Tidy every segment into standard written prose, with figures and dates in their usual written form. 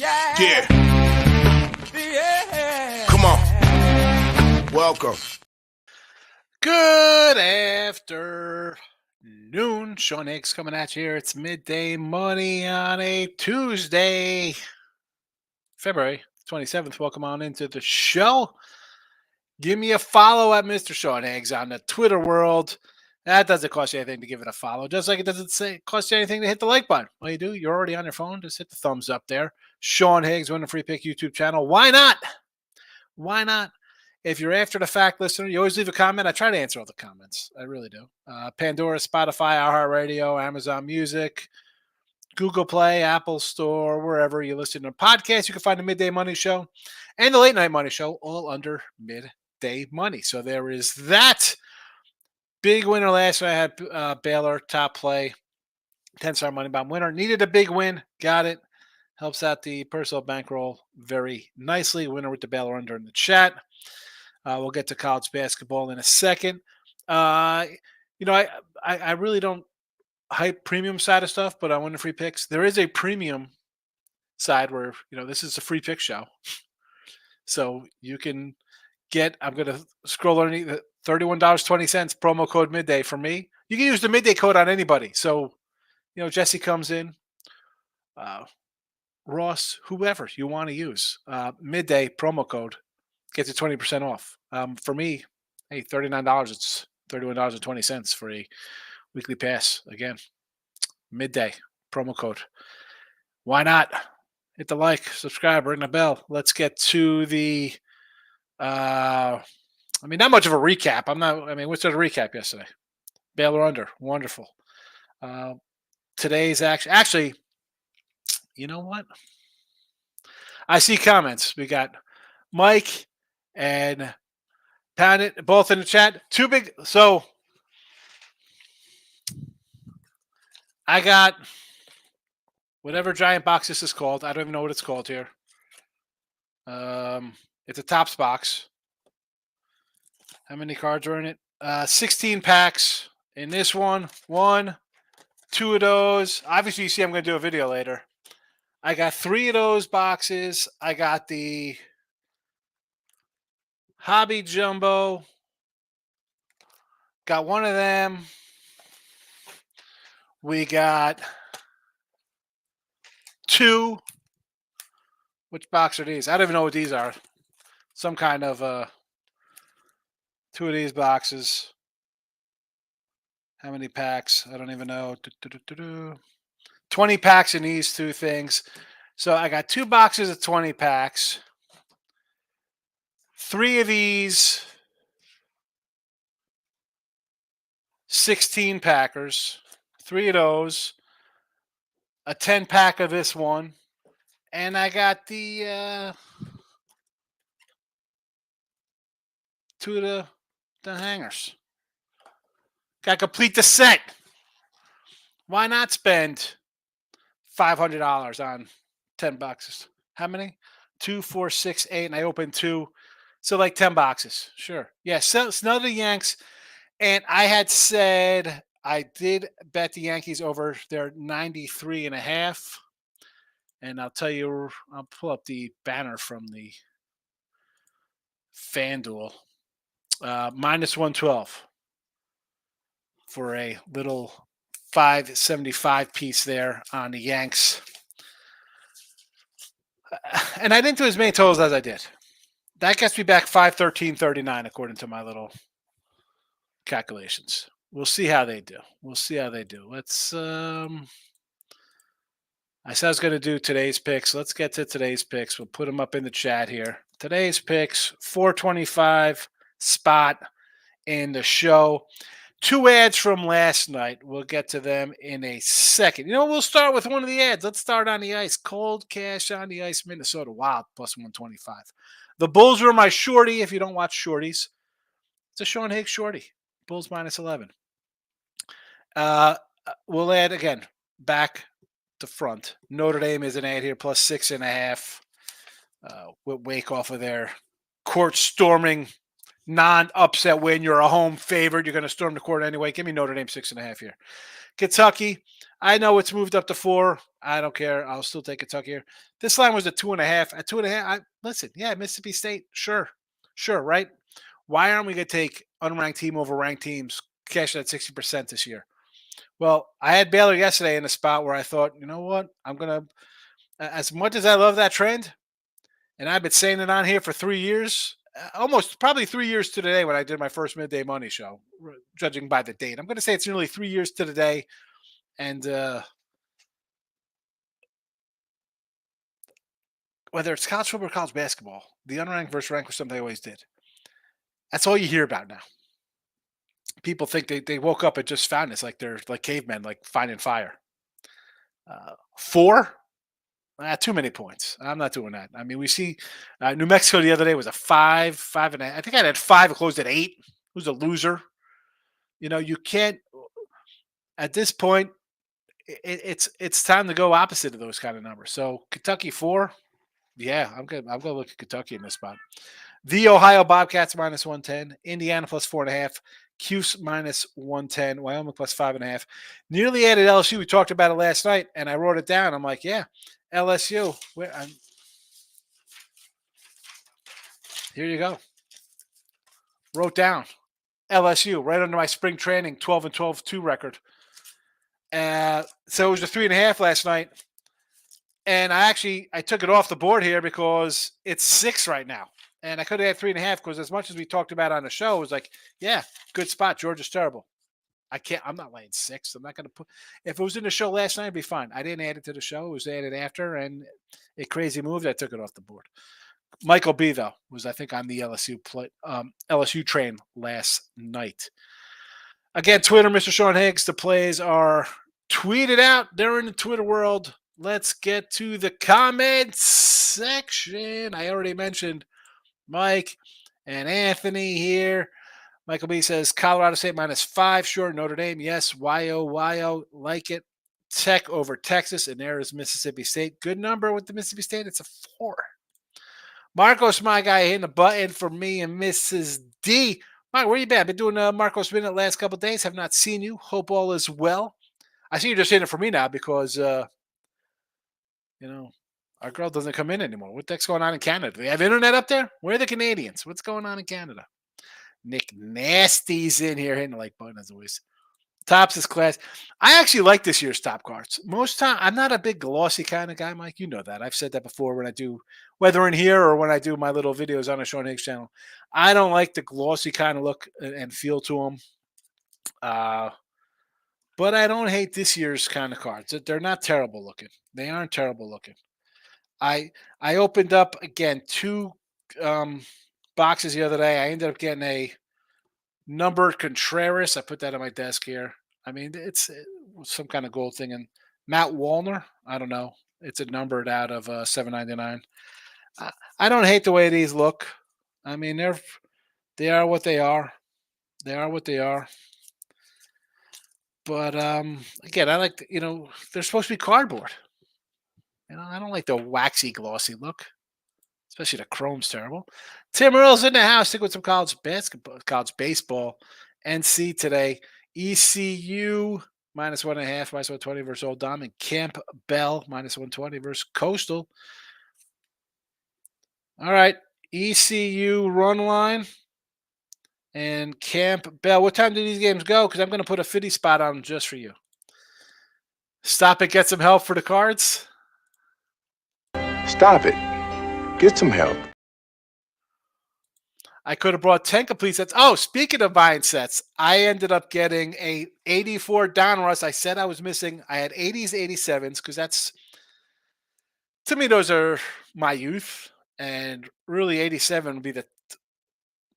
Yeah. Come on. Welcome. Good afternoon. Sean Higgs coming at you here. It's Midday Money on a Tuesday, February 27th. Welcome on into the show. Give me a follow at Mr. Sean Higgs on the Twitter world. That doesn't cost you anything to give it a follow, just like it doesn't cost you anything to hit the like button. All you do, you're already on your phone. Just hit the thumbs up there. Sean Higgs, Win a Free Pick YouTube channel. Why not? Why not? If you're after the fact listener, you always leave a comment. I try to answer all the comments. I really do. Pandora, Spotify, iHeartRadio, Amazon Music, Google Play, Apple Store, wherever you listen to podcasts, you can find the Midday Money Show and the Late Night Money Show all under Midday Money. So there is that. Big winner last night. I had Baylor top play, 10-star money bomb winner. Needed a big win. Got it. Helps out the personal bankroll very nicely. Winner with the Baylor under in the chat. We'll get to college basketball in a second. I really don't hype premium side of stuff, but I want the free picks. There is a premium side where, this is a free pick show. So you can get, I'm going to scroll underneath the $31.20 promo code midday for me. You can use the midday code on anybody. So, Jesse comes in, Ross, whoever you want to use, midday promo code gets you 20% off. For me, hey, $39, it's $31.20 for a weekly pass. Again, midday promo code. Why not? Hit the like, subscribe, ring the bell. Let's get to the not much of a recap. What's the recap yesterday? Baylor under. Wonderful. Today's actually, you know what? I see comments. We got Mike and Pound It both in the chat. Too big. So I got whatever giant box this is called. I don't even know what it's called here. It's a Topps box. How many cards are in it? 16 packs in this one. 1, 2 of those. Obviously, you see I'm going to do a video later. I got 3 of those boxes. I got the Hobby Jumbo. Got one of them. We got 2. Which box are these? I don't even know what these are. Some kind of 2 of these boxes. How many packs? I don't even know. 20 packs in these 2 things. So I got 2 boxes of 20 packs. 3 of these 16 packers. 3 of those. A 10 pack of this one. And I got the 2 of the hangers. Got to complete the set. Why not spend $500 on 10 boxes? How many? 2, 4, 6, 8, and I opened 2. So like 10 boxes. Sure. Yeah, so it's none of the Yanks. And I had said I did bet the Yankees over their 93.5. And I'll tell you, I'll pull up the banner from the FanDuel. Minus 112 for a little 575 piece there on the Yanks. And I didn't do as many totals as I did. That gets me back 513.39 according to my little calculations. We'll see how they do. Let's I said I was going to do today's picks. Let's get to today's picks. We'll put them up in the chat here. Today's picks, 425 spot in the show. 2 ads from last night. We'll get to them in a second. We'll start with one of the ads. Let's start on the ice. Cold cash on the ice. Minnesota Wild plus 125. The Bulls were my shorty. If you don't watch shorties, it's a Sean Higgs shorty. Bulls minus 11. We'll add again back to front. Notre Dame is an ad here plus 6.5. With Wake off of their court storming non-upset win. You're a home favorite. You're going to storm the court anyway. Give me Notre Dame 6.5 here. Kentucky, I know it's moved up to 4. I don't care. I'll still take Kentucky here. This line was a 2.5. At 2.5, listen, yeah, Mississippi State, sure, right? Why aren't we going to take unranked team over ranked teams, cash at 60% this year? Well, I had Baylor yesterday in a spot where I thought, you know what? I'm going to, as much as I love that trend, and I've been saying it on here for 3 years, almost probably 3 years to the day when I did my first midday money show, judging by the date. I'm going to say it's nearly 3 years to the day. And whether it's college football or college basketball, the unranked versus ranked was something they always did. That's all you hear about now. People think they woke up and just found this, like they're like cavemen, like finding fire. 4? Too many points. I'm not doing that. I mean, we see New Mexico the other day was a 5, 5.5. I think I had 5. It closed at 8. Who's a loser? You know, you can't. At this point, it's time to go opposite of those kind of numbers. So Kentucky 4. Yeah, I'm good. I'm gonna look at Kentucky in this spot. The Ohio Bobcats -110, Indiana +4.5, Cuse -110, Wyoming +5.5. Nearly added LSU. We talked about it last night, and I wrote it down. I'm like, yeah, LSU. Here you go. Wrote down LSU right under my spring training 12-12-2 record. So it was a 3.5 last night. And I took it off the board here because it's 6 right now. And I could have had 3.5 because as much as we talked about on the show, it was like, yeah, good spot. Georgia's terrible. I'm not laying 6. I'm not going to put, if it was in the show last night, it'd be fine. I didn't add it to the show. It was added after and it crazy moved. I took it off the board. Michael B, though, was I think on the LSU train last night. Again, Twitter, Mr. Sean Higgs. The plays are tweeted out. They're in the Twitter world. Let's get to the comments section. I already mentioned Mike and Anthony here. Michael B says Colorado State -5, sure. Notre Dame, yes. YO, like it. Tech over Texas, and there is Mississippi State. Good number with the Mississippi State. It's a 4. Marcos, my guy, hitting the button for me and Mrs. D. Mike, where you been? I've been doing Marcos Minute the last couple of days. Have not seen you. Hope all is well. I see you're just hitting it for me now because our girl doesn't come in anymore. What the heck's going on in Canada? Do they have internet up there? Where are the Canadians? What's going on in Canada? Nick Nasty's in here hitting the like button as always. Tops is class. I actually like this year's top cards. Most time, I'm not a big glossy kind of guy, Mike. You know that. I've said that before when I do, whether in here or when I do my little videos on the Sean Higgs channel. I don't like the glossy kind of look and feel to them. But I don't hate this year's kind of cards. They're not terrible looking. They aren't terrible looking. I opened up again 2 boxes the other day. I ended up getting a numbered Contreras. I put that on my desk here. I mean, it's some kind of gold thing. And Matt Wallner, I don't know. It's a numbered out of $7.99. I don't hate the way these look. I mean, they are what they are. They are what they are. But again, I like they're supposed to be cardboard. I don't like the waxy, glossy look. Especially the chrome's terrible. Tim Earl's in the house. Stick with some college basketball, college baseball. NC today. ECU -1.5, -120 versus Old Dominion. Camp Bell -120 versus Coastal. All right. ECU run line and Camp Bell. What time do these games go? Because I'm going to put a 50 spot on them just for you. Stop it. Get some help for the cards. Stop it. Get some help. I could have brought 10 complete sets. Oh, speaking of buying sets, I ended up getting a 84 Donruss. I said I was missing. I had 80s, 87s, because that's, to me, those are my youth. And really, 87 would be the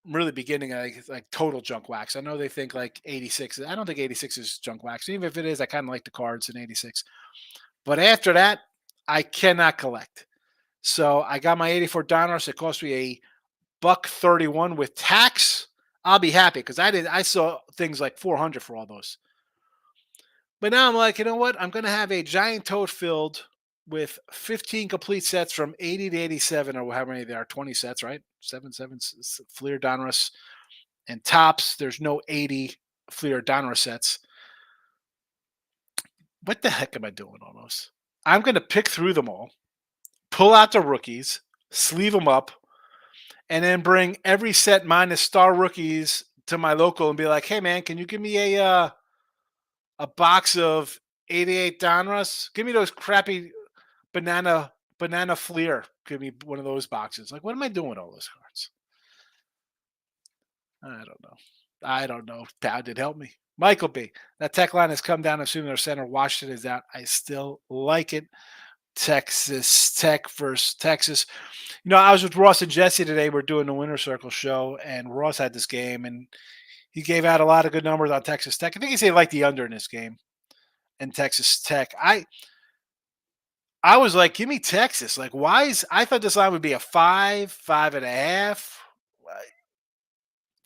really beginning of like total junk wax. I know they think like 86. I don't think 86 is junk wax. Even if it is, I kind of like the cards in 86. But after that, I cannot collect. So I got my 84 Donruss. It cost me a $131 with tax. I'll be happy because I saw things like 400 for all those. But now I'm like, you know what? I'm going to have a giant tote filled with 15 complete sets from 80 to 87, or however many there are, 20 sets, right? 7 Fleer Donruss And tops, there's no 80 Fleer Donruss sets. What the heck am I doing almost? I'm going to pick through them all, pull out the rookies, sleeve them up, and then bring every set minus star rookies to my local and be like, "Hey man, can you give me a box of 88 Donruss? Give me those crappy banana Fleer. Give me one of those boxes." Like, what am I doing with all those cards? I don't know. Pounded, help me. Michael B. That tech line has come down, assuming their center Washington is out. I still like it. Texas Tech versus Texas. I was with Ross and Jesse today. We're doing the Winner Circle show, and Ross had this game, and he gave out a lot of good numbers on Texas Tech. I think he said he liked the under in this game and Texas Tech. I was like, give me Texas. Like, I thought this line would be a 5.5,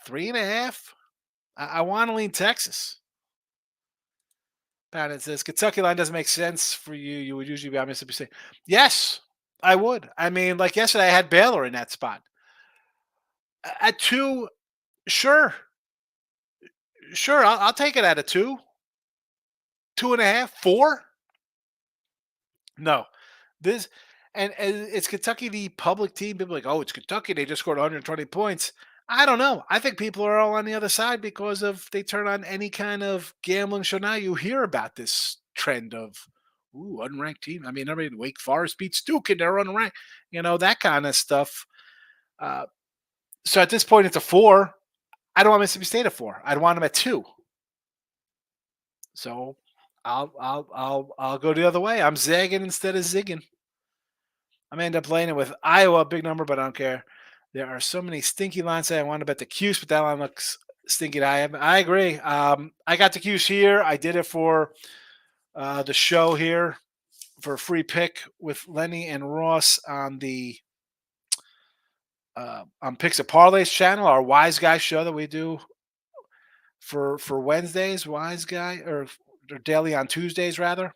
3.5. I want to lean Texas. Pound, it says Kentucky line doesn't make sense for you. You would usually be on Mississippi State. Yes, I would. I mean, like yesterday, I had Baylor in that spot. At 2, sure. Sure, I'll take it at a 2, 2.5, 4. No, this and it's Kentucky, the public team. People are like, oh, it's Kentucky. They just scored 120 points. I don't know. I think people are all on the other side because of they turn on any kind of gambling show. Now you hear about this trend of unranked team. I mean, everybody Wake Forest beats Duke and they're unranked. That kind of stuff. So at this point, it's a 4. I don't want Mississippi State at 4. I'd want them at 2. So I'll go the other way. I'm zagging instead of zigging. I'm gonna end up playing it with Iowa, big number, but I don't care. There are so many stinky lines that I want to bet the Cuse, but that line looks stinky to I agree. I got the Cuse here. I did it for the show here for a free pick with Lenny and Ross on the on Picks and Parlays channel, our Wise Guy show that we do for Wednesdays, Wise Guy, or daily on Tuesdays rather.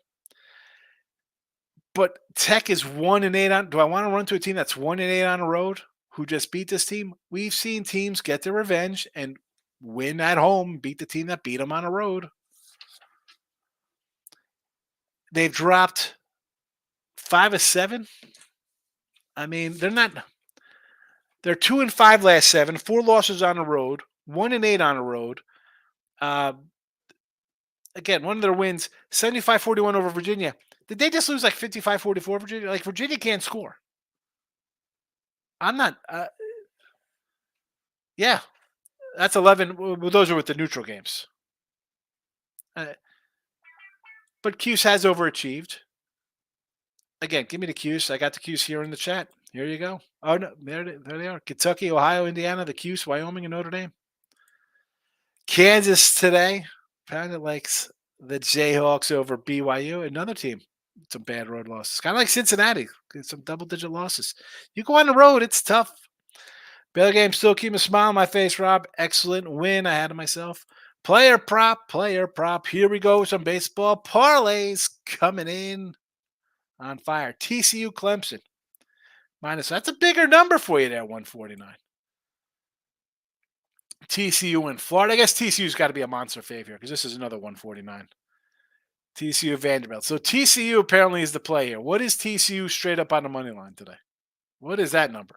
But Tech is 1-8 on. Do I want to run to a team that's 1-8 on the road who just beat this team? We've seen teams get their revenge and win at home, beat the team that beat them on the road. They've dropped 5 of 7. I mean, they're not. They're 2-5 last 7, 4 losses on the road, 1-8 on the road. Again, one of their wins, 75-41 over Virginia. Did they just lose like 55-44 Virginia? Like, Virginia can't score. I'm not. Yeah, that's 11. Well, those are with the neutral games. But Cuse has overachieved. Again, give me the Cuse. I got the Cuse here in the chat. Here you go. Oh, no, there they are. Kentucky, Ohio, Indiana, the Cuse, Wyoming, and Notre Dame. Kansas today. Pounded likes the Jayhawks over BYU. Another team. Some bad road losses. Kind of like Cincinnati. Some double-digit losses. You go on the road, it's tough. Baylor game still keep a smile on my face, Rob. Excellent win. I had it myself. Player prop. Here we go. Some baseball parlays coming in on fire. TCU Clemson. Minus. That's a bigger number for you there, 149. TCU in Florida. I guess TCU's got to be a monster fave here because this is another 149. TCU Vanderbilt. So TCU apparently is the play here. What is TCU straight up on the money line today? What is that number?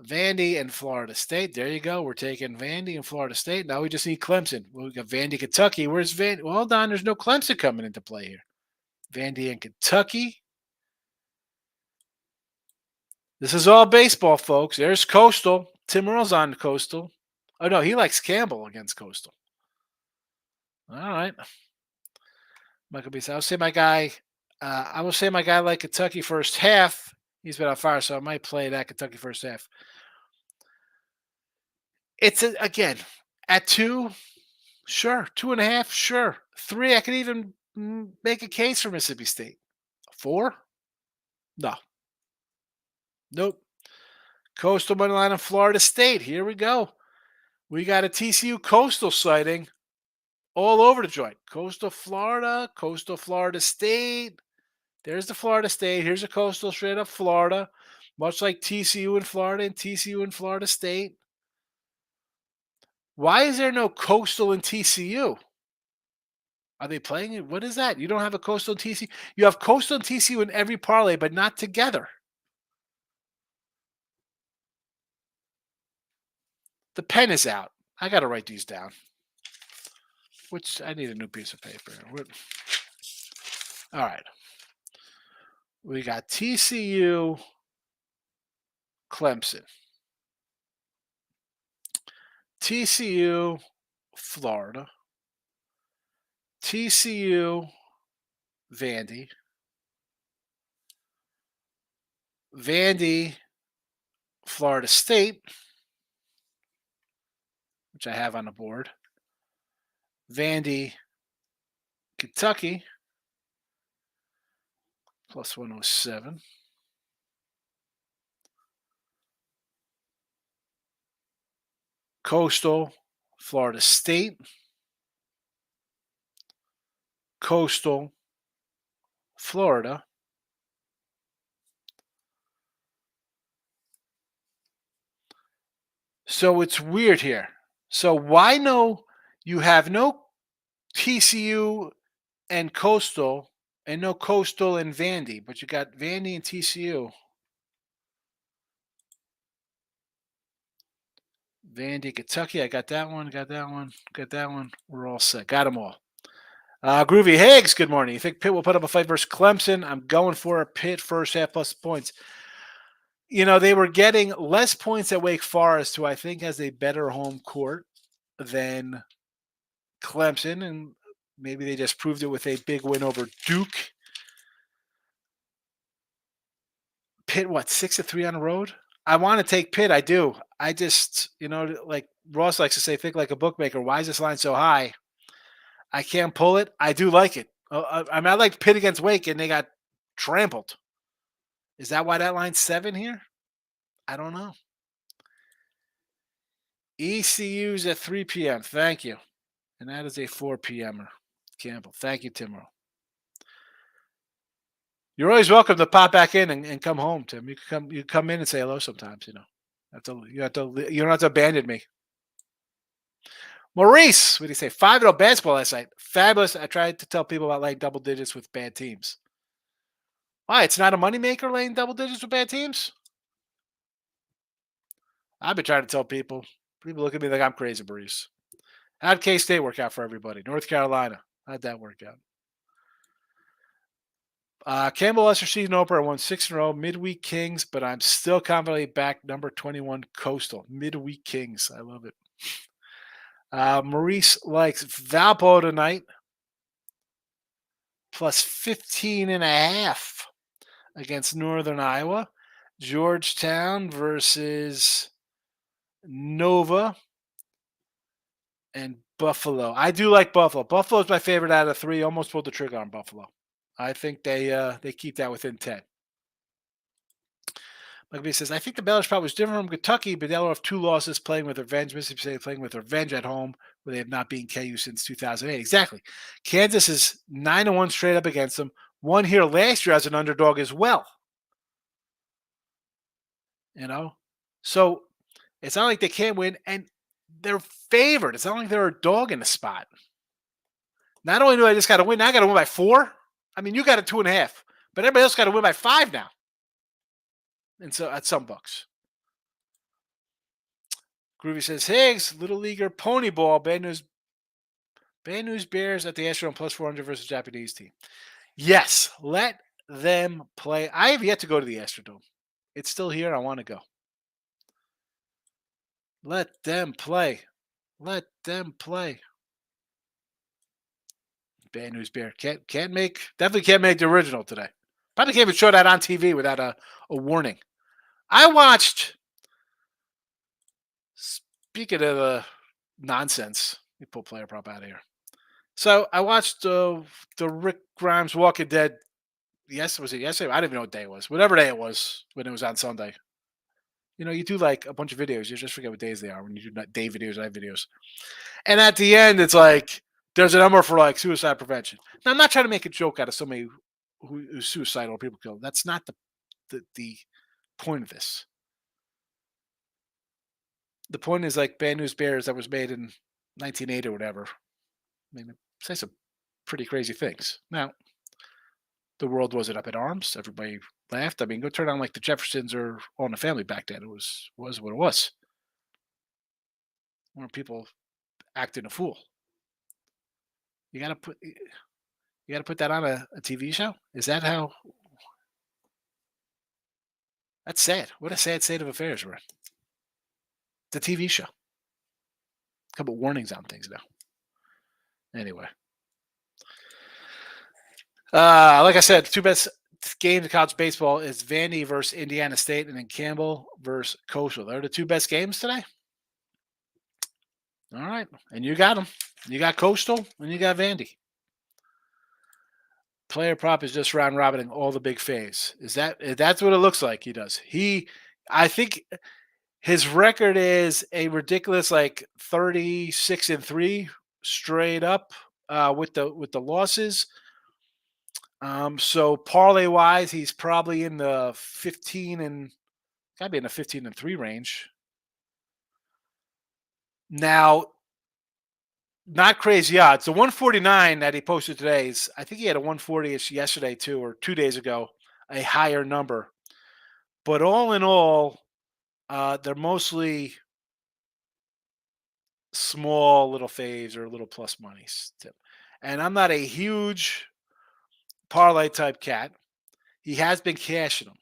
Vandy and Florida State. There you go. We're taking Vandy and Florida State. Now we just need Clemson. Well, we got Vandy, Kentucky. Where's Vandy? Well, hold on. There's no Clemson coming into play here. Vandy and Kentucky. This is all baseball, folks. There's Coastal. Tim Earle's on Coastal. Oh, no. He likes Campbell against Coastal. All right. Michael B. I will say my guy like Kentucky first half. He's been on fire, so I might play that Kentucky first half. It's again at 2, sure. 2.5, sure. 3, I could even make a case for Mississippi State. 4, no, nope. Coastal money line of Florida State. Here we go. We got a TCU Coastal sighting all over the joint. Coastal Florida State. There's the Florida State. Here's a Coastal straight up Florida. Much like TCU in Florida and TCU in Florida State. Why is there no Coastal and TCU? Are they playing it? What is that? You don't have a Coastal and TCU. You have Coastal and TCU in every parlay, but not together. The pen is out. I got to write these down. Which I need a new piece of paper. All right. We got TCU, Clemson, TCU, Florida, TCU, Vandy, Vandy, Florida State, which I have on the board, Vandy, Kentucky, plus 107. Coastal, Florida State, Coastal, Florida. So it's weird here. So why you have no TCU and Coastal and no Coastal and Vandy, but you got Vandy and TCU. Vandy, Kentucky. I got that one. Got that one. Got that one. We're all set. Got them all. Groovy Higgs, good morning. You think Pitt will put up a fight versus Clemson? I'm going for a Pitt first half plus points. They were getting less points at Wake Forest, who I think has a better home court than Clemson, and maybe they just proved it with a big win over Duke. Pitt, 6-3 on the road? I want to take Pitt. I do. I just, like Ross likes to say, think like a bookmaker. Why is this line so high? I can't pull it. I do like it. I like Pitt against Wake, and they got trampled. Is that why that line's 7 here? I don't know. ECU's at 3 p.m. Thank you. And that is a 4 p.m.er. Campbell. Thank you, Timro. You're always welcome to pop back in and come home, Tim. You come in and say hello sometimes, you don't have to abandon me. Maurice, what do you say? 5-0 basketball last night. Fabulous. I tried to tell people about laying double digits with bad teams. Why? It's not a moneymaker laying double digits with bad teams? I've been trying to tell people. People look at me like I'm crazy, Maurice. How'd K-State work out for everybody? North Carolina. How'd that work out? Campbell Lester season opener won 6 in a row. Midweek Kings, but I'm still confidently back number 21 Coastal. Midweek Kings. I love it. Maurice likes Valpo tonight. Plus 15.5 against Northern Iowa. Georgetown versus Nova and Buffalo. I do like Buffalo. Buffalo's my favorite out of 3. Almost pulled the trigger on Buffalo. I think they keep that within 10. McBee says, I think the Baylor spot was different from Kentucky, but they'll have 2 losses playing with revenge. Mississippi State playing with revenge at home, where they have not beaten KU since 2008. Exactly. Kansas is 9-1 straight up against them. Won here last year as an underdog as well. So it's not like they can't win, and they're favored. It's not like they're a dog in the spot. Not only do I just got to win, now I got to win by 4. I mean, you got a 2.5, but everybody else got to win by 5 now. And so at some books. Groovy says, Higgs, Little Leaguer Pony Ball, bad news Bears at the Astrodome plus 400 versus Japanese team. Yes, let them play. I have yet to go to the Astrodome. It's still here. I want to go. Let them play. Let them play. Bad news Bear. Definitely can't make the original today. Probably can't even show that on TV without a warning. I watched, speaking of nonsense, let me pull player prop out of here. So I watched the Rick Grimes Walking Dead. Yes, was it yesterday? I don't even know what day it was. Whatever day it was when it was on Sunday. You do like a bunch of videos. You just forget what days they are when you do day videos, night videos. And at the end, it's like there's a number for suicide prevention. Now, I'm not trying to make a joke out of somebody who's suicidal or people killed. That's not the point of this. The point is like Bad News Bears that was made in 1980 or whatever. I mean, it says some pretty crazy things. Now, the world wasn't up in arms. Everybody laughed. I mean, go turn on like the Jeffersons or All in the Family back then. It was what it was. When people acting a fool. You gotta put that on a TV show. Is that how? That's sad. What a sad state of affairs we're in. It's a TV show. A couple warnings on things now. Anyway, like I said, two best games of college baseball is Vandy versus Indiana State, and then Campbell versus Coastal. They're the two best games today. All right, and you got them. You got Coastal, and you got Vandy. Player prop is just round robining all the big faves. That's what it looks like he does. I think his record is a ridiculous like 36-3 straight up with the losses. So parlay wise, he's probably in the 15 and gotta be in the 15-3 range. Now, not crazy odds. The 149 that he posted today is, I think he had a 140ish yesterday too, or 2 days ago, a higher number. But all in all, they're mostly small little faves or little plus monies. And I'm not a huge parlay type cat. He has been cashing them.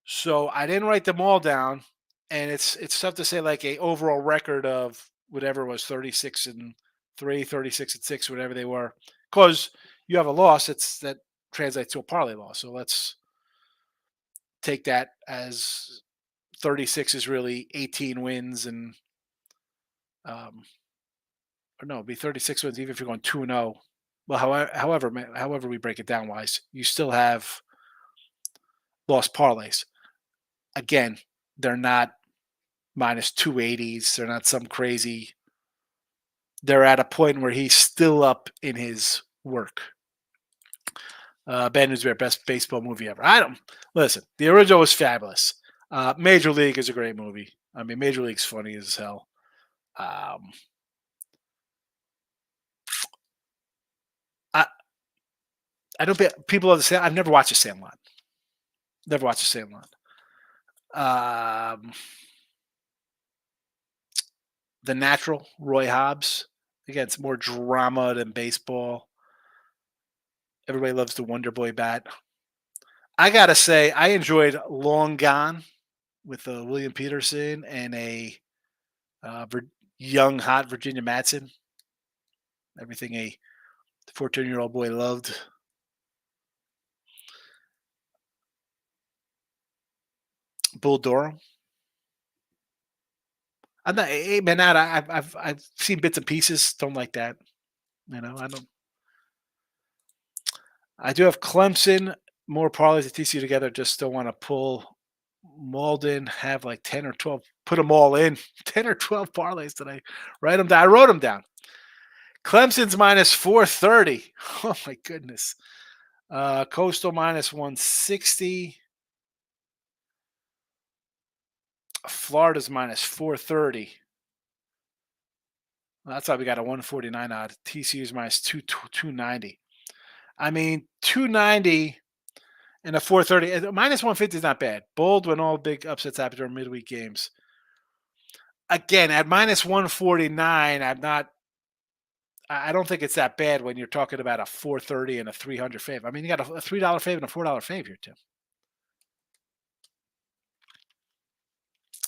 So I didn't write them all down. And it's tough to say like a overall record of whatever it was 36-3, 36-6, whatever they were. Because you have a loss, that translates to a parlay loss. So let's take that as 36 is really 18 wins and or no, it'd be 36 wins even if you're going 2-0. Well, however we break it down wise, you still have lost parlays. Again, they're not minus 280s. They're not some crazy. They're at a point where he's still up in his work. Bad News Bear, best baseball movie ever. I don't listen. The original was fabulous. Major League is a great movie. I mean, Major League's funny as hell. I don't. People understand. I've never watched The Sandlot. Never watched The Sandlot. The Natural, Roy Hobbs. Again, it's more drama than baseball. Everybody loves the Wonder Boy bat. I gotta say, I enjoyed Long Gone with William Peterson and a young, hot Virginia Madsen. Everything a 14-year-old boy loved. Bull Durham. I'm not, hey, man, I've seen bits and pieces. Don't like that. I don't. I do have Clemson, more parlays at TCU together. Just don't want to pull Malden, have like 10 or 12, put them all in 10 or 12 parlays today. Write them down. I wrote them down. Clemson's minus 430. Oh my goodness. Coastal minus 160. Florida's minus 430. Well, that's how we got a 149 odd. TCU's minus 290. I mean, 290 and a 430. Minus 150 is not bad. Bold when all big upsets happen during midweek games. Again, at minus 149, I don't think it's that bad when you're talking about a 430 and a 300 fave. I mean, you got a $3 fave and a $4 fave here, too.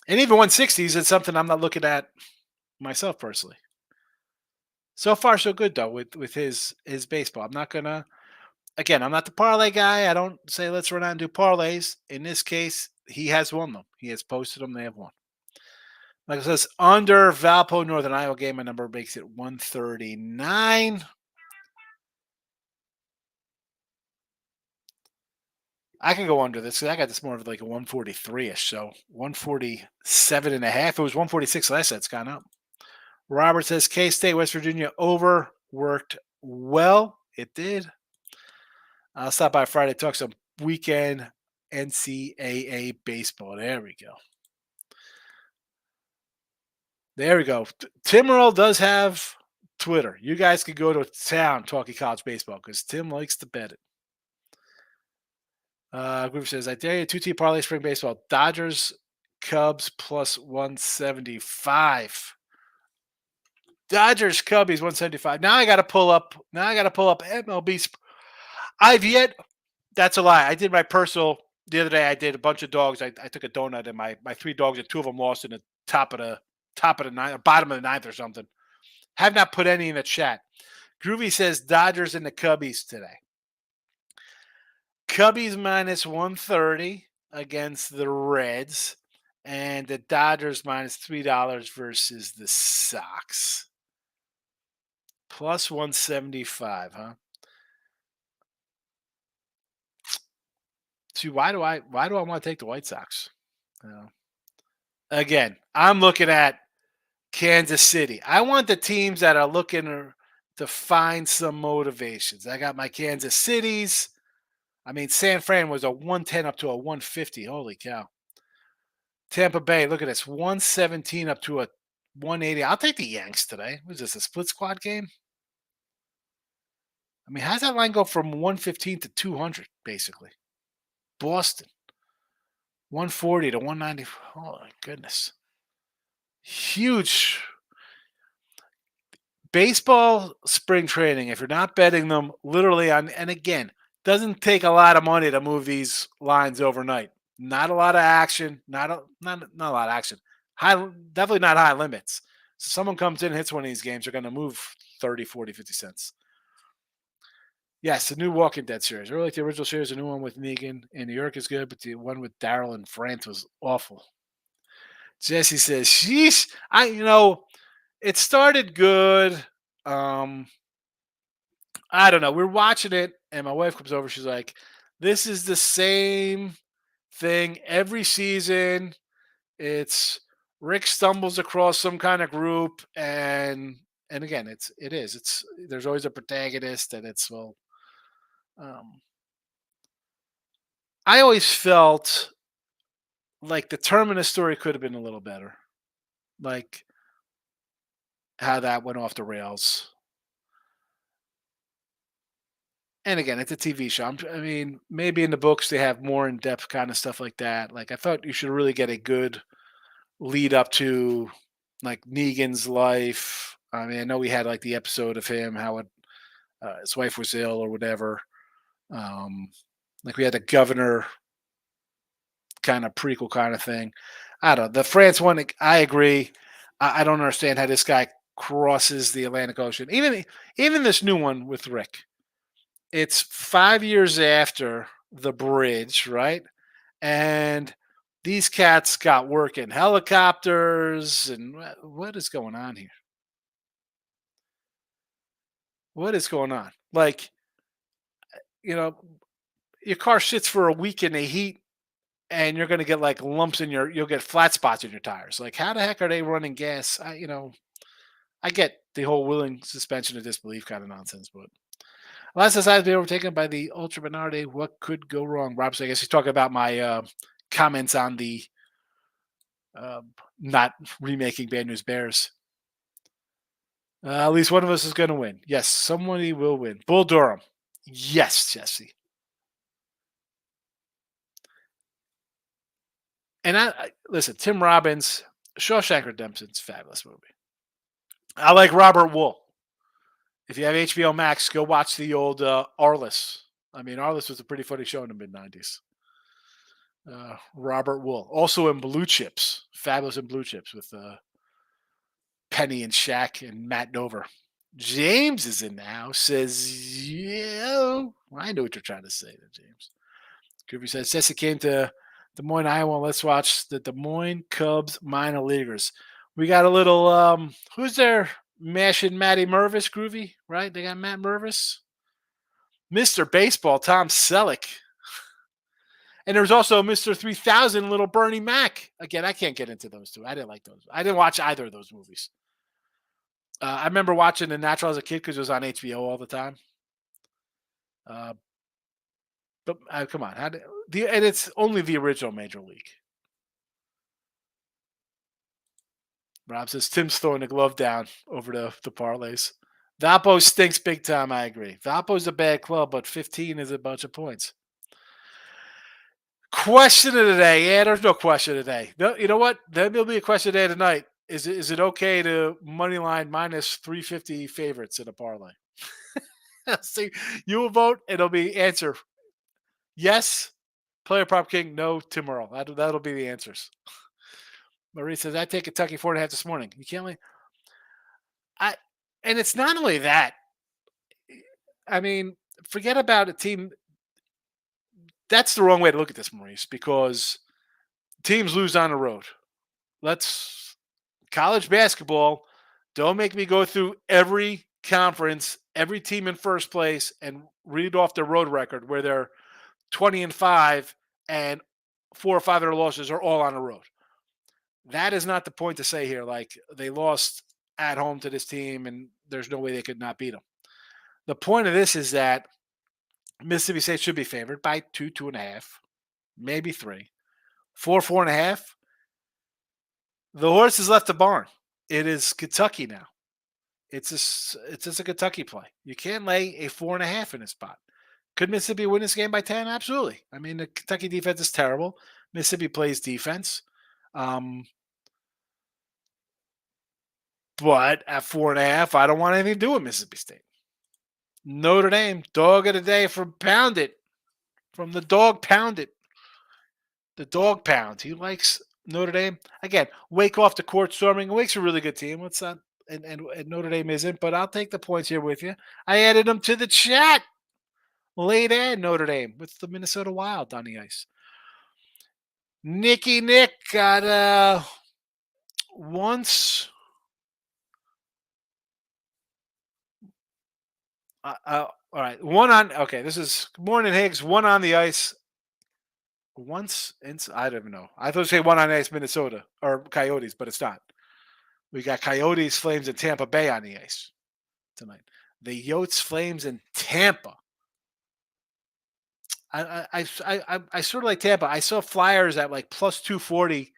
And even 160s is something I'm not looking at myself personally. So far, so good, though, with his baseball. I'm not going to, again, I'm not the parlay guy. I don't say let's run out and do parlays. In this case, he has won them. He has posted them. They have won. Like it says, under Valpo Northern Iowa game, my number makes it 139. I can go under this. I got this more of like a 143-ish. So 147.5. It was 146 last. It's gone up. Robert says K-State, West Virginia overworked well. It did. I'll stop by Friday, talk some weekend NCAA baseball. There we go. There we go. Tim Earl does have Twitter. You guys could go to town talking college baseball because Tim likes to bet it. Group says, I dare you, 2-team parlay spring baseball. Dodgers, Cubs plus 175. Dodgers, Cubbies, 175. Now I got to pull up. MLB. I've yet. That's a lie. I did my personal the other day. I did a bunch of dogs. I took a donut and my 3 dogs and 2 of them lost in the top of the ninth, or bottom of the ninth or something. Have not put any in the chat. Groovy says Dodgers and the Cubbies today. Cubbies minus 130 against the Reds, and the Dodgers minus $3 versus the Sox. Plus 175, huh? See, why do I want to take the White Sox? Again, I'm looking at Kansas City. I want the teams that are looking to find some motivations. I got my Kansas Cities. I mean, San Fran was a 110 up to a 150. Holy cow. Tampa Bay, look at this. 117 up to a 180. I'll take the Yanks today. Was this a split squad game? I mean, how's that line go from 115 to 200, basically? Boston, 140 to 190. Oh, my goodness. Huge. Baseball spring training, if you're not betting them literally on, and again, doesn't take a lot of money to move these lines overnight. Not a lot of action. Not a lot of action. Definitely not high limits. So someone comes in and hits one of these games, they're going to move 30, 40, 50 cents. Yes, the new Walking Dead series. I really like the original series. The new one with Negan in New York is good, but the one with Daryl and France was awful. Jesse says, sheesh. It started good. I don't know. We're watching it, and my wife comes over. She's like, this is the same thing every season. It's Rick stumbles across some kind of group, and again, there's always a protagonist, and I always felt like the Terminus story could have been a little better, like how that went off the rails. And again, it's a TV show. I mean, maybe in the books they have more in-depth kind of stuff like that. Like I thought you should really get a good lead up to like Negan's life. I mean, I know we had like the episode of him, how his wife was ill or whatever. Like we had a governor kind of prequel kind of thing. I don't know. The France one, I agree. I don't understand how this guy crosses the Atlantic Ocean. Even this new one with Rick. It's 5 years after the bridge, right? And these cats got work in helicopters. And what is going on here? What is going on? Like, your car sits for a week in the heat and you're going to get like lumps you'll get flat spots in your tires. Like, how the heck are they running gas? I get the whole willing suspension of disbelief kind of nonsense, but unless this has been overtaken by the ultra minority, what could go wrong? Rob, so I guess he's talking about my comments on the not remaking Bad News Bears. At least one of us is going to win. Yes, somebody will win. Bull Durham. Yes, Jesse. And I listen, Tim Robbins, Shawshank Redemption's a fabulous movie. I like Robert Wool. If you have HBO Max, go watch the old Arliss. I mean, Arliss was a pretty funny show in the mid-90s. Robert Wool. Also in Blue Chips. Fabulous in Blue Chips with Penny and Shaq and Matt Dover. James is in the house. Says, yeah. I know what you're trying to say there, James. Groovy says, Jesse came to Des Moines, Iowa. Let's watch the Des Moines Cubs minor leaguers. We got a little, who's there? Mashing Matty Mervis, Groovy, right? They got Matt Mervis. Mr. Baseball, Tom Selleck. And there was also Mr. 3000, little Bernie Mac. Again, I can't get into those two. I didn't like those. I didn't watch either of those movies. I remember watching The Natural as a kid because it was on HBO all the time. But come on. And it's only the original Major League. Rob says Tim's throwing the glove down over the parlays. Valpo stinks big time. I agree. Valpo's a bad club, but 15 is a bunch of points. Question of the day. Yeah, there's no question today. No, you know what? Then there'll be a question today tonight. Is it okay to money line minus 350 favorites in a parlay? See, you will vote. It'll be answer yes, player prop king, no, Tim Earl. That'll be the answers. Marie says I take Kentucky 4.5 this morning. You can't I and it's not only that. I mean, forget about a team. That's the wrong way to look at this, Maurice, because teams lose on the road. Let's college basketball. Don't make me go through every conference, every team in first place, and read off their road record where they're 20-5 and 4 or 5 of their losses are all on the road. That is not the point to say here. Like they lost at home to this team, and there's no way they could not beat them. The point of this is that Mississippi State should be favored by 2, 2.5, maybe 3, 4, 4.5. The horse has left the barn. It is Kentucky now. It's just a Kentucky play. You can't lay a 4.5 in this spot. Could Mississippi win this game by 10? Absolutely. I mean, the Kentucky defense is terrible. Mississippi plays defense. But at 4.5, I don't want anything to do with Mississippi State. Notre Dame, dog of the day from Pound It. From the dog Pound It. The dog pound. He likes Notre Dame. Again, Wake off the court storming. Wake's a really good team. What's that? And Notre Dame isn't, but I'll take the points here with you. I added them to the chat. Late ad Notre Dame with the Minnesota Wild on the ice. Nicky Nick got once. All right, one on. Okay, this is Morning Higgs. One on the ice. Once I don't even know. I thought it say one on ice, Minnesota or Coyotes, but it's not. We got Coyotes, Flames, and Tampa Bay on the ice tonight. The Yotes, Flames, and Tampa. I sort of like Tampa. I saw Flyers at like plus 240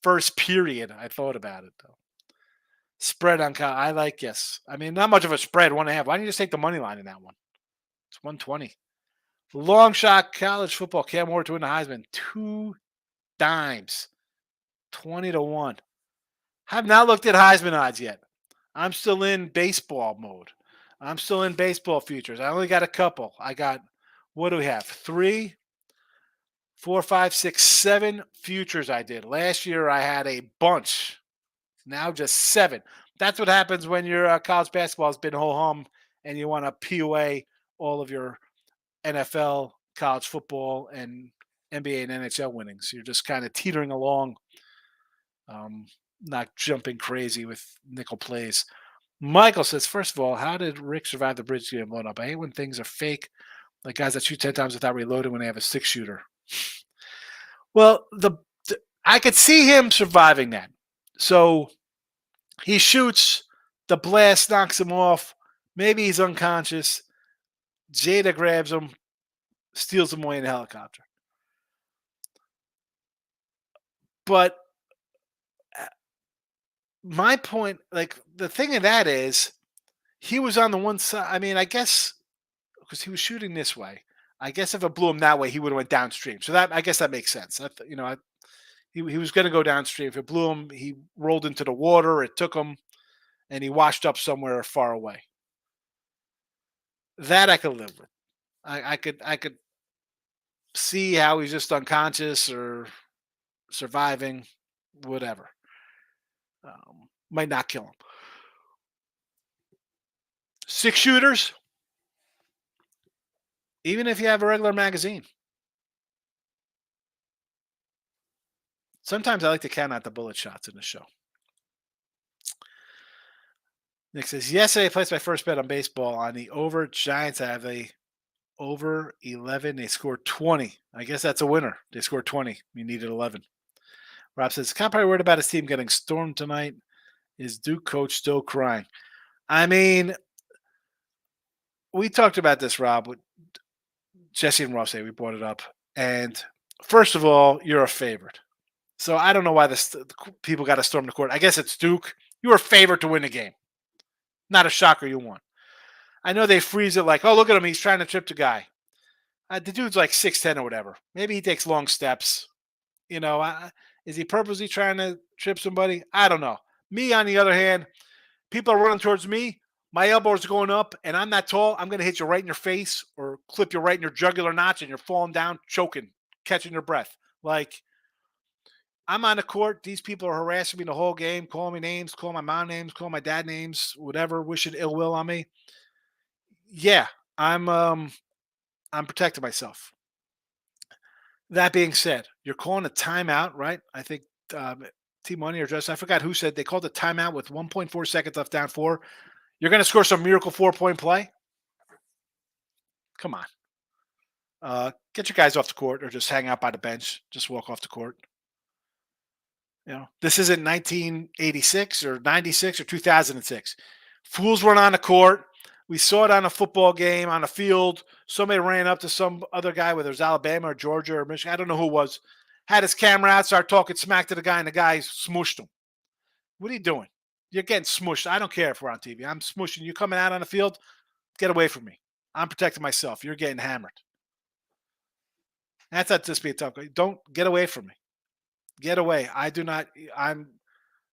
first period. I thought about it though. Spread on I like yes. I mean, not much of a spread, 1.5. Why don't you just take the money line in that one? It's 120. Long shot college football. Cam Ward to win the Heisman. 2 dimes. 20-1. Have not looked at Heisman odds yet. I'm still in baseball mode. I'm still in baseball futures. I only got a couple. I got, what do we have? 3, 4, 5, 6, 7 futures I did. Last year I had a bunch. Now just 7. That's what happens when your college basketball has been ho-hum and you want to pee away all of your NFL, college football, and NBA and NHL winnings. You're just kind of teetering along, not jumping crazy with nickel plays. Michael says, first of all, how did Rick survive the bridge game blown up? I hate when things are fake, like guys that shoot 10 times without reloading when they have a 6-shooter. Well, I could see him surviving that. So he shoots, the blast knocks him off. Maybe he's unconscious. Jada grabs him, steals him away in a helicopter. But my point, like the thing of that is, he was on the one side. I mean, I guess because he was shooting this way. I guess if it blew him that way, he would have went downstream. So I guess that makes sense. He was going to go downstream. If it blew him, he rolled into the water. It took him, and he washed up somewhere far away. That I could live with. I could see how he's just unconscious or surviving, whatever. Might not kill him. 6 shooters, even if you have a regular magazine. Sometimes I like to count out the bullet shots in the show. Nick says, yesterday I placed my first bet on baseball on the over Giants. I have a over 11. They scored 20. I guess that's a winner. They scored 20. You needed 11. Rob says, kind of probably worried about his team getting stormed tonight. Is Duke coach still crying? I mean, we talked about this, Rob, with Jesse and Ross. We brought it up. And first of all, you're a favorite. So I don't know why the people got to storm the court. I guess it's Duke. You were favored to win the game. Not a shocker you won. I know they freeze it like, oh, look at him. He's trying to trip the guy. The dude's like 6'10" or whatever. Maybe he takes long steps. Is he purposely trying to trip somebody? I don't know. Me, on the other hand, people are running towards me. My elbows are going up, and I'm not tall. I'm going to hit you right in your face or clip you right in your jugular notch, and you're falling down, choking, catching your breath. Like, I'm on the court. These people are harassing me the whole game, calling me names, calling my mom names, calling my dad names, whatever, wishing ill will on me. Yeah, I'm protecting myself. That being said, you're calling a timeout, right? I think T-Money or Just, I forgot who said they called a timeout with 1.4 seconds left, down 4. You're going to score some miracle 4-point play? Come on. Get your guys off the court or just hang out by the bench. Just walk off the court. This isn't 1986 or 96 or 2006. Fools run on the court. We saw it on a football game on a field. Somebody ran up to some other guy, whether it was Alabama or Georgia or Michigan. I don't know who it was. Had his camera out, started talking smack to the guy, and the guy smooshed him. What are you doing? You're getting smooshed. I don't care if we're on TV. I'm smushing you. Coming out on the field, get away from me. I'm protecting myself. You're getting hammered. That's not just be a tough guy. Don't get away from me. Get away. I do not. I'm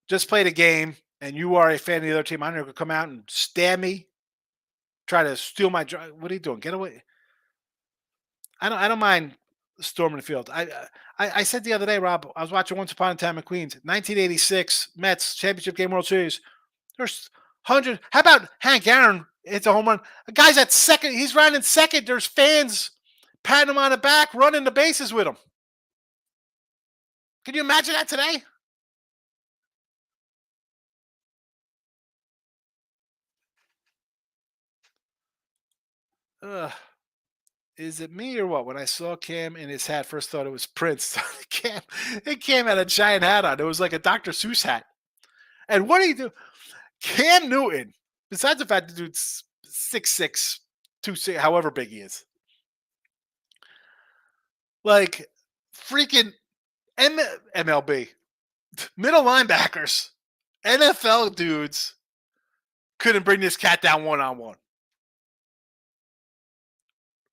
just played a game, and you are a fan of the other team. I'm not going to come out and stab me, try to steal my drive. What are you doing? Get away. I don't mind storming the field. I said the other day, Rob, I was watching Once Upon a Time in Queens, 1986 Mets championship game World Series. There's 100. How about Hank Aaron? It's a home run. A guy's at second. He's running second. There's fans patting him on the back, running the bases with him. Can you imagine that today? Ugh. Is it me or what? When I saw Cam in his hat, first thought it was Prince. Cam had a giant hat on. It was like a Dr. Seuss hat. And what do you do? Cam Newton, besides the fact the dude's 6'6", 2'6", however big he is, like freaking MLB, middle linebackers, NFL dudes couldn't bring this cat down one-on-one.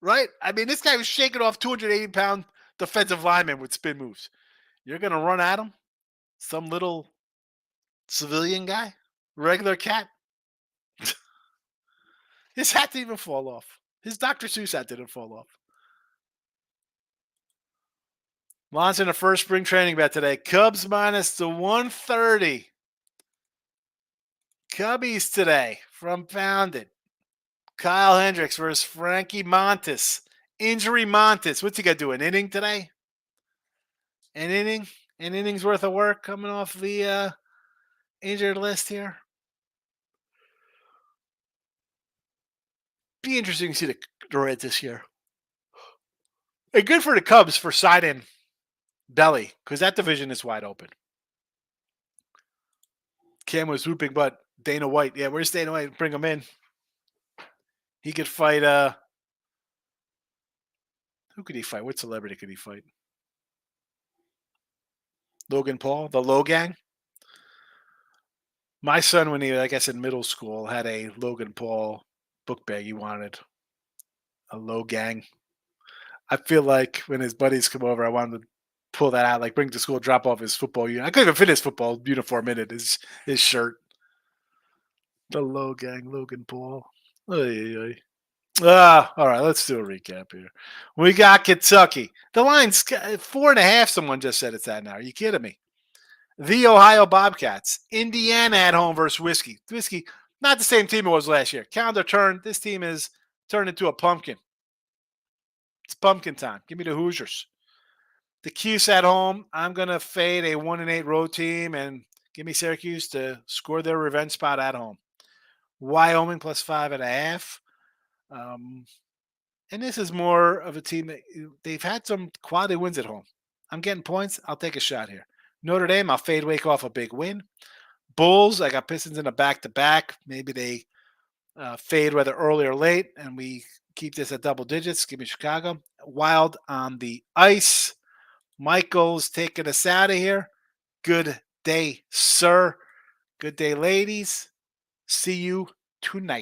Right? I mean, this guy was shaking off 280-pound defensive linemen with spin moves. You're going to run at him? Some little civilian guy? Regular cat? His hat didn't even fall off. His Dr. Seuss hat didn't fall off. Lons in the first spring training bet today. Cubs minus the 130. Cubbies today from Pounded. Kyle Hendricks versus Frankie Montes. Injury Montes. What's he got to do? An inning today? An inning? An inning's worth of work coming off the injured list here. Be interesting to see the Reds this year. And good for the Cubs for siding Belly, because that division is wide open. Cam was whooping, but Dana White. Yeah, where's Dana White? Bring him in. He could fight. Who could he fight? What celebrity could he fight? Logan Paul, the Low Gang. My son, when he, I guess, in middle school, had a Logan Paul book bag. He wanted a Low Gang. I feel like when his buddies come over, I want him to pull that out, like bring to school, drop off his football uniform. I couldn't even fit his football uniform in it. His shirt. The Low Gang, Logan Paul. Oy, oy. All right, let's do a recap here. We got Kentucky. The line's 4.5. Someone just said it's at now. Are you kidding me? The Ohio Bobcats. Indiana at home versus Whiskey. Whiskey, not the same team it was last year. Calendar turn. This team is turned into a pumpkin. It's pumpkin time. Give me the Hoosiers. The Cuse at home. I'm going to fade a 1-8 road team and give me Syracuse to score their revenge spot at home. Wyoming plus 5.5. And this is more of a team that they've had some quality wins at home. I'm getting points. I'll take a shot here. Notre Dame, I'll fade Wake off a big win. Bulls, I got Pistons in a back-to-back. Maybe they fade whether early or late, and we keep this at double digits. Give me Chicago. Wild on the ice. Michael's taking us out of here. Good day, sir. Good day, ladies. See you tonight.